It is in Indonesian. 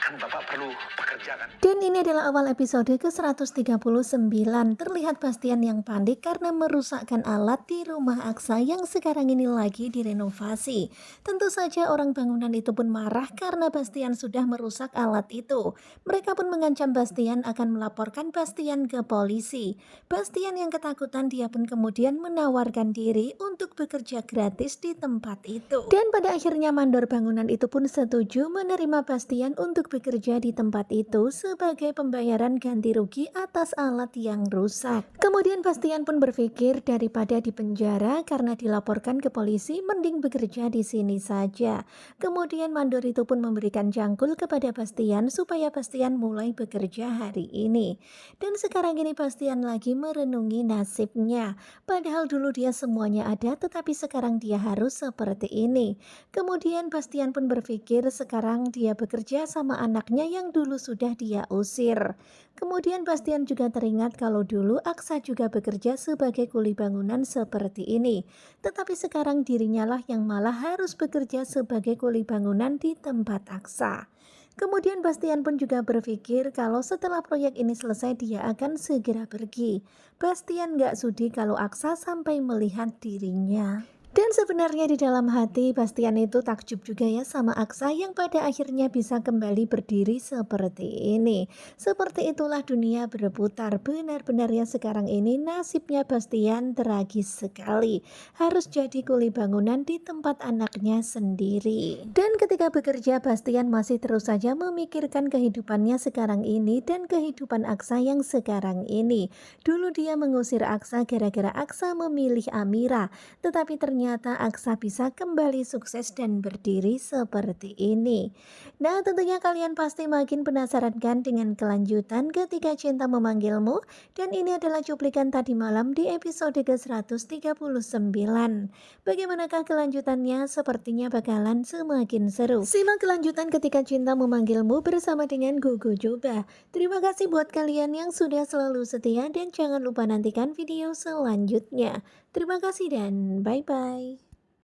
kan Bapak perlu pekerja kan? Dan ini adalah awal episode ke-139. Terlihat Bastian yang panik karena merusakkan alat di rumah Aksa yang sekarang ini lagi direnovasi. Tentu saja orang bangunan itu pun marah karena Bastian sudah merusak alat itu. Mereka pun mengancam Bastian akan melaporkan Bastian ke polisi. Bastian yang ketakutan, dia pun kemudian menawarkan diri untuk bekerja gratis di tempat itu. Dan pada akhirnya mandor bangunan itu pun setuju menerima Bastian untuk bekerja di tempat itu sebagai pembayaran ganti rugi atas alat yang rusak. Kemudian Bastian pun berpikir daripada di penjara karena dilaporkan ke polisi, mending bekerja di sini saja. Kemudian mandor itu pun memberikan jangkul kepada Bastian supaya Bastian mulai bekerja hari ini. Dan sekarang ini Bastian lagi merenungi nasibnya. Padahal dulu dia semuanya ada, tetapi sekarang dia harus seperti ini. Kemudian Bastian pun berpikir sekarang dia bekerja sama anaknya yang dulu sudah dia usir. Kemudian Bastian juga teringat kalau dulu Aksa juga bekerja sebagai kuli bangunan seperti ini. Tetapi sekarang dirinya lah yang malah harus bekerja sebagai kuli bangunan di tempat Aksa. Kemudian Bastian pun juga berpikir kalau setelah proyek ini selesai dia akan segera pergi. Bastian gak sudi kalau Aksa sampai melihat dirinya. Dan sebenarnya di dalam hati Bastian itu takjub juga ya sama Aksa yang pada akhirnya bisa kembali berdiri seperti ini. Seperti itulah dunia berputar. Benar-benar ya sekarang ini nasibnya Bastian tragis sekali. Harus jadi kuli bangunan di tempat anaknya sendiri. Dan ketika bekerja Bastian masih terus saja memikirkan kehidupannya sekarang ini dan kehidupan Aksa yang sekarang ini. Dulu dia mengusir Aksa gara-gara Aksa memilih Amira. Tetapi ternyata Aksa bisa kembali sukses dan berdiri seperti ini. Nah, tentunya kalian pasti makin penasaran kan dengan kelanjutan Ketika Cinta Memanggilmu? Dan ini adalah cuplikan tadi malam di episode ke-139. Bagaimanakah kelanjutannya? Sepertinya bakalan semakin seru. Simak kelanjutan Ketika Cinta Memanggilmu bersama dengan Gugu Juba. Terima kasih buat kalian yang sudah selalu setia dan jangan lupa nantikan video selanjutnya. Terima kasih dan bye-bye.